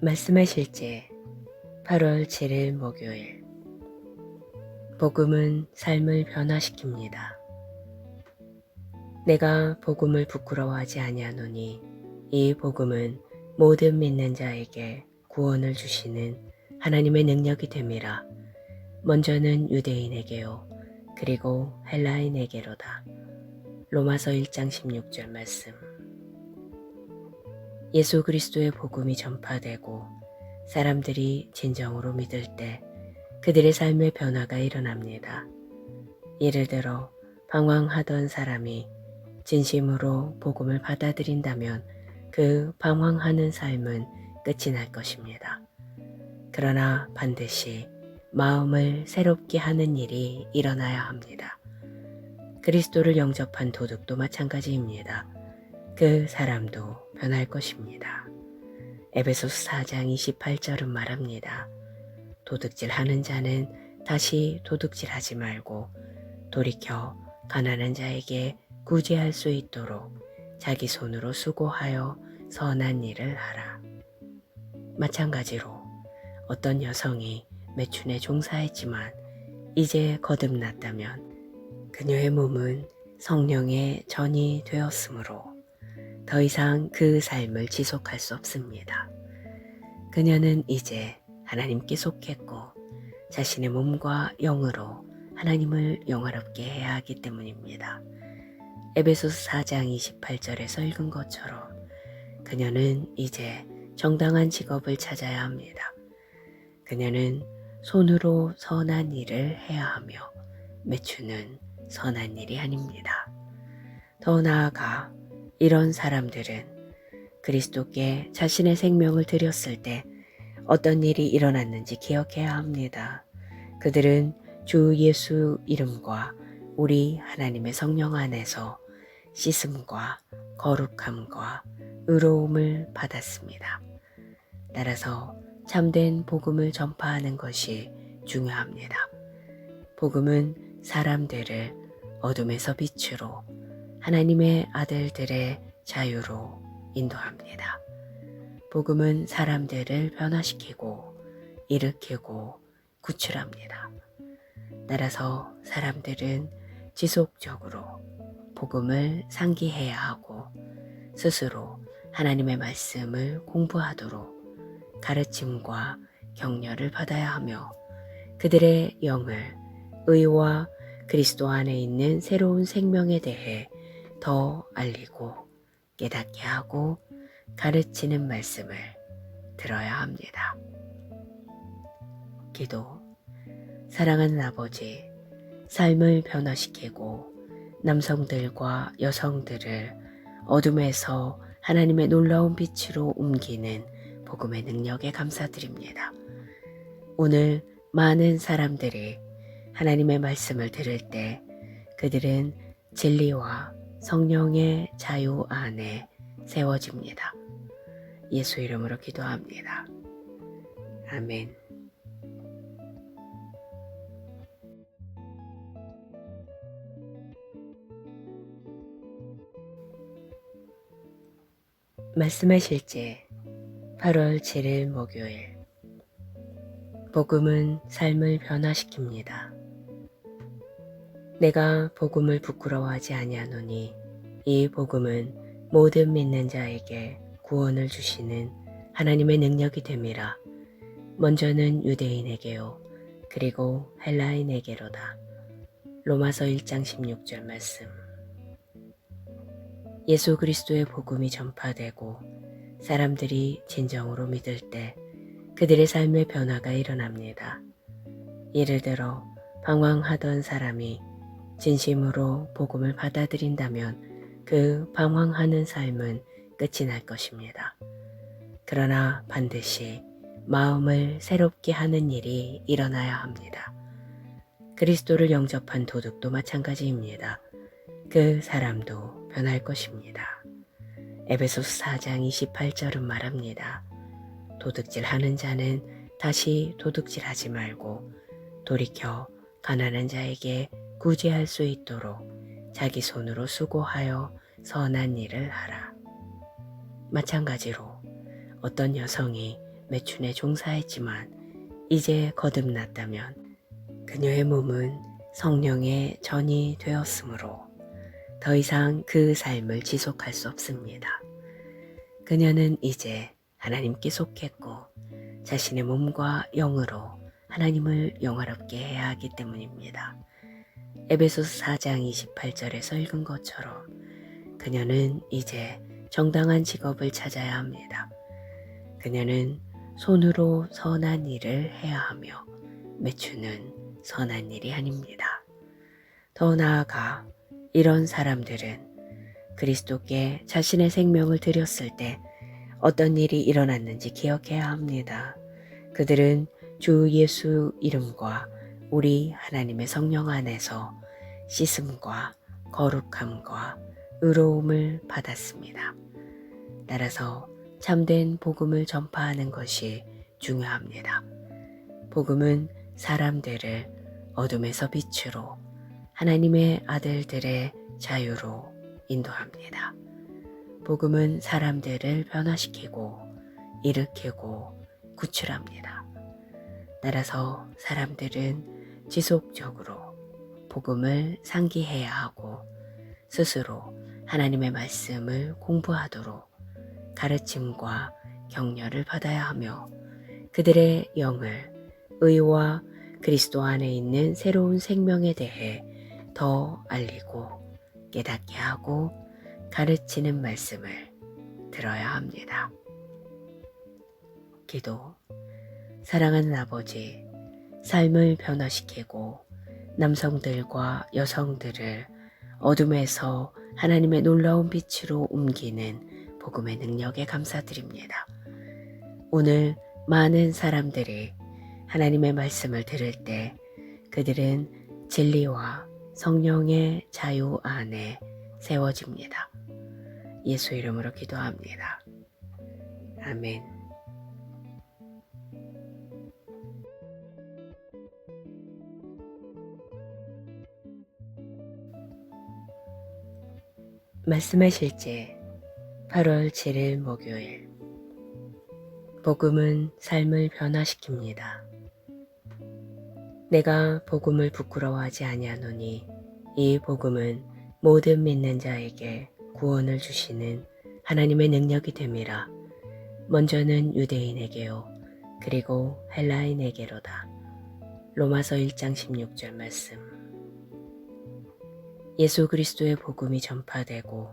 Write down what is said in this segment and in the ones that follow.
말씀의 실제 8월 7일 목요일. 복음은 삶을 변화시킵니다. 내가 복음을 부끄러워하지 아니하노니 이 복음은 모든 믿는 자에게 구원을 주시는 하나님의 능력이 됨이라. 먼저는 유대인에게요 그리고 헬라인에게로다. 로마서 1장 16절 말씀. 예수 그리스도의 복음이 전파되고 사람들이 진정으로 믿을 때 그들의 삶의 변화가 일어납니다. 예를 들어 방황하던 사람이 진심으로 복음을 받아들인다면 그 방황하는 삶은 끝이 날 것입니다. 그러나 반드시 마음을 새롭게 하는 일이 일어나야 합니다. 그리스도를 영접한 도둑도 마찬가지입니다. 그 사람도 변할 것입니다. 에베소서 4장 28절은 말합니다. 도둑질하는 자는 다시 도둑질하지 말고 돌이켜 가난한 자에게 구제할 수 있도록 자기 손으로 수고하여 선한 일을 하라. 마찬가지로 어떤 여성이 매춘에 종사했지만 이제 거듭났다면 그녀의 몸은 성령의 전이 되었으므로 더 이상 그 삶을 지속할 수 없습니다. 그녀는 이제 하나님께 속했고 자신의 몸과 영으로 하나님을 영화롭게 해야 하기 때문입니다. 에베소서 4장 28절에서 읽은 것처럼 그녀는 이제 정당한 직업을 찾아야 합니다. 그녀는 손으로 선한 일을 해야 하며 매춘은 선한 일이 아닙니다. 더 나아가 이런 사람들은 그리스도께 자신의 생명을 드렸을 때 어떤 일이 일어났는지 기억해야 합니다. 그들은 주 예수 이름과 우리 하나님의 성령 안에서 씻음과 거룩함과 의로움을 받았습니다. 따라서 참된 복음을 전파하는 것이 중요합니다. 복음은 사람들을 어둠에서 빛으로 하나님의 아들들의 자유로 인도합니다. 복음은 사람들을 변화시키고 일으키고 구출합니다. 따라서 사람들은 지속적으로 복음을 상기해야 하고 스스로 하나님의 말씀을 공부하도록 가르침과 격려를 받아야 하며 그들의 영을 의와 그리스도 안에 있는 새로운 생명에 대해 더 알리고 깨닫게 하고 가르치는 말씀을 들어야 합니다. 기도. 사랑하는 아버지, 삶을 변화시키고 남성들과 여성들을 어둠에서 하나님의 놀라운 빛으로 옮기는 복음의 능력에 감사드립니다. 오늘 많은 사람들이 하나님의 말씀을 들을 때 그들은 진리와 성령의 자유 안에 세워집니다. 예수 이름으로 기도합니다. 아멘. 말씀의 실제 8월 7일 목요일. 복음은 삶을 변화시킵니다. 내가 복음을 부끄러워하지 아니하노니 이 복음은 모든 믿는 자에게 구원을 주시는 하나님의 능력이 됨이라. 먼저는 유대인에게요 그리고 헬라인에게로다. 로마서 1장 16절 말씀. 예수 그리스도의 복음이 전파되고 사람들이 진정으로 믿을 때 그들의 삶의 변화가 일어납니다. 예를 들어 방황하던 사람이 진심으로 복음을 받아들인다면 그 방황하는 삶은 끝이 날 것입니다. 그러나 반드시 마음을 새롭게 하는 일이 일어나야 합니다. 그리스도를 영접한 도둑도 마찬가지입니다. 그 사람도 변할 것입니다. 에베소서 4장 28절은 말합니다. 도둑질하는 자는 다시 도둑질하지 말고 돌이켜 가난한 자에게 구제할 수 있도록 자기 손으로 수고하여 선한 일을 하라. 마찬가지로 어떤 여성이 매춘에 종사했지만 이제 거듭났다면 그녀의 몸은 성령의 전이 되었으므로 더 이상 그 삶을 지속할 수 없습니다. 그녀는 이제 하나님께 속했고 자신의 몸과 영으로 하나님을 영화롭게 해야 하기 때문입니다. 에베소서 4장 28절에서 읽은 것처럼 그녀는 이제 정당한 직업을 찾아야 합니다. 그녀는 손으로 선한 일을 해야 하며 매춘은 선한 일이 아닙니다. 더 나아가 이런 사람들은 그리스도께 자신의 생명을 드렸을 때 어떤 일이 일어났는지 기억해야 합니다. 그들은 주 예수 이름과 우리 하나님의 성령 안에서 씻음과 거룩함과 의로움을 받았습니다. 따라서 참된 복음을 전파하는 것이 중요합니다. 복음은 사람들을 어둠에서 빛으로 하나님의 아들들의 자유로 인도합니다. 복음은 사람들을 변화시키고 일으키고 구출합니다. 따라서 사람들은 지속적으로 복음을 상기해야 하고 스스로 하나님의 말씀을 공부하도록 가르침과 격려를 받아야 하며 그들의 영을 의와 그리스도 안에 있는 새로운 생명에 대해 더 알리고 깨닫게 하고 가르치는 말씀을 들어야 합니다. 기도. 사랑하는 아버지, 삶을 변화시키고 남성들과 여성들을 어둠에서 하나님의 놀라운 빛으로 옮기는 복음의 능력에 감사드립니다. 오늘 많은 사람들이 하나님의 말씀을 들을 때 그들은 진리와 성령의 자유 안에 세워집니다. 예수 이름으로 기도합니다. 아멘. 말씀의 실제 8월 7일 목요일. 복음은 삶을 변화시킵니다. 내가 복음을 부끄러워하지 아니하노니 이 복음은 모든 믿는 자에게 구원을 주시는 하나님의 능력이 됨이라. 먼저는 유대인에게요 그리고 헬라인에게로다. 로마서 1장 16절 말씀. 예수 그리스도의 복음이 전파되고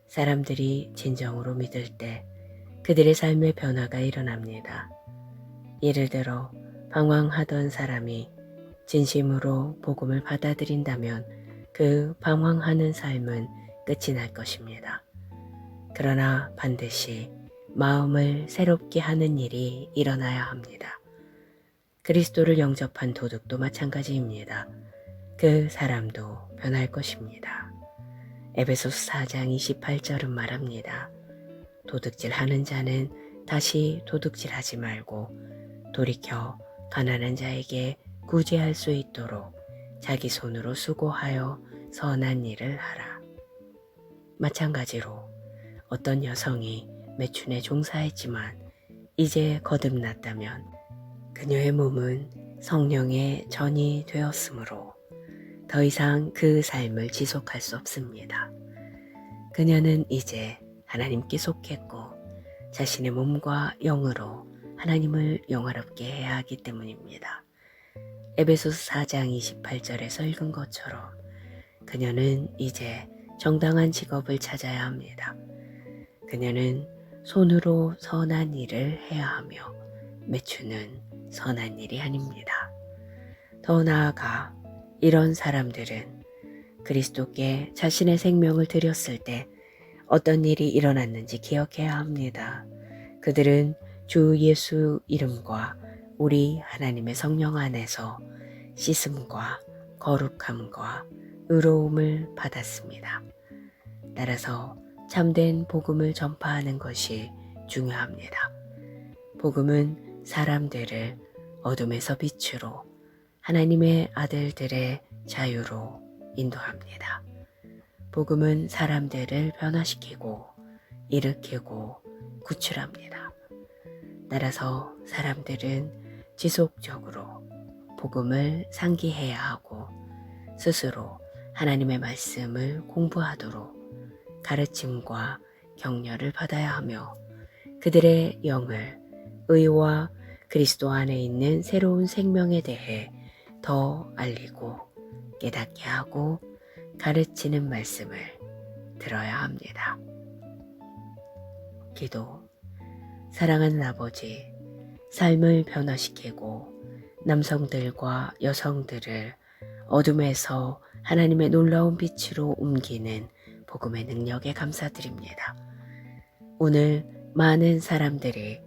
사람들이 진정으로 믿을 때 그들의 삶의 변화가 일어납니다. 예를 들어 방황하던 사람이 진심으로 복음을 받아들인다면 그 방황하는 삶은 끝이 날 것입니다. 그러나 반드시 마음을 새롭게 하는 일이 일어나야 합니다. 그리스도를 영접한 도둑도 마찬가지입니다. 그 사람도 변할 것입니다. 에베소서 4장 28절은 말합니다. 도둑질하는 자는 다시 도둑질하지 말고 돌이켜 가난한 자에게 구제할 수 있도록 자기 손으로 수고하여 선한 일을 하라. 마찬가지로 어떤 여성이 매춘에 종사했지만 이제 거듭났다면 그녀의 몸은 성령의 전이 되었으므로 더 이상 그 삶을 지속할 수 없습니다. 그녀는 이제 하나님께 속했고 자신의 몸과 영으로 하나님을 영화롭게 해야 하기 때문입니다. 에베소서 4장 28절에서 읽은 것처럼 그녀는 이제 정당한 직업을 찾아야 합니다. 그녀는 손으로 선한 일을 해야 하며 매춘은 선한 일이 아닙니다. 더 나아가 이런 사람들은 그리스도께 자신의 생명을 드렸을 때 어떤 일이 일어났는지 기억해야 합니다. 그들은 주 예수 이름과 우리 하나님의 성령 안에서 씻음과 거룩함과 의로움을 받았습니다. 따라서 참된 복음을 전파하는 것이 중요합니다. 복음은 사람들을 어둠에서 빛으로 하나님의 아들들의 자유로 인도합니다. 복음은 사람들을 변화시키고 일으키고 구출합니다. 따라서 사람들은 지속적으로 복음을 상기해야 하고 스스로 하나님의 말씀을 공부하도록 가르침과 격려를 받아야 하며 그들의 영을 의와 그리스도 안에 있는 새로운 생명에 대해 더 알리고 깨닫게 하고 가르치는 말씀을 들어야 합니다. 기도. 사랑하는 아버지, 삶을 변화시키고 남성들과 여성들을 어둠에서 하나님의 놀라운 빛으로 옮기는 복음의 능력에 감사드립니다. 오늘 많은 사람들이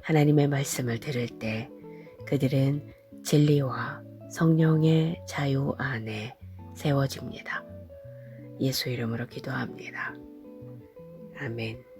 하나님의 말씀을 들을 때 그들은 진리와 성령의 자유 안에 세워집니다. 예수 이름으로 기도합니다. 아멘.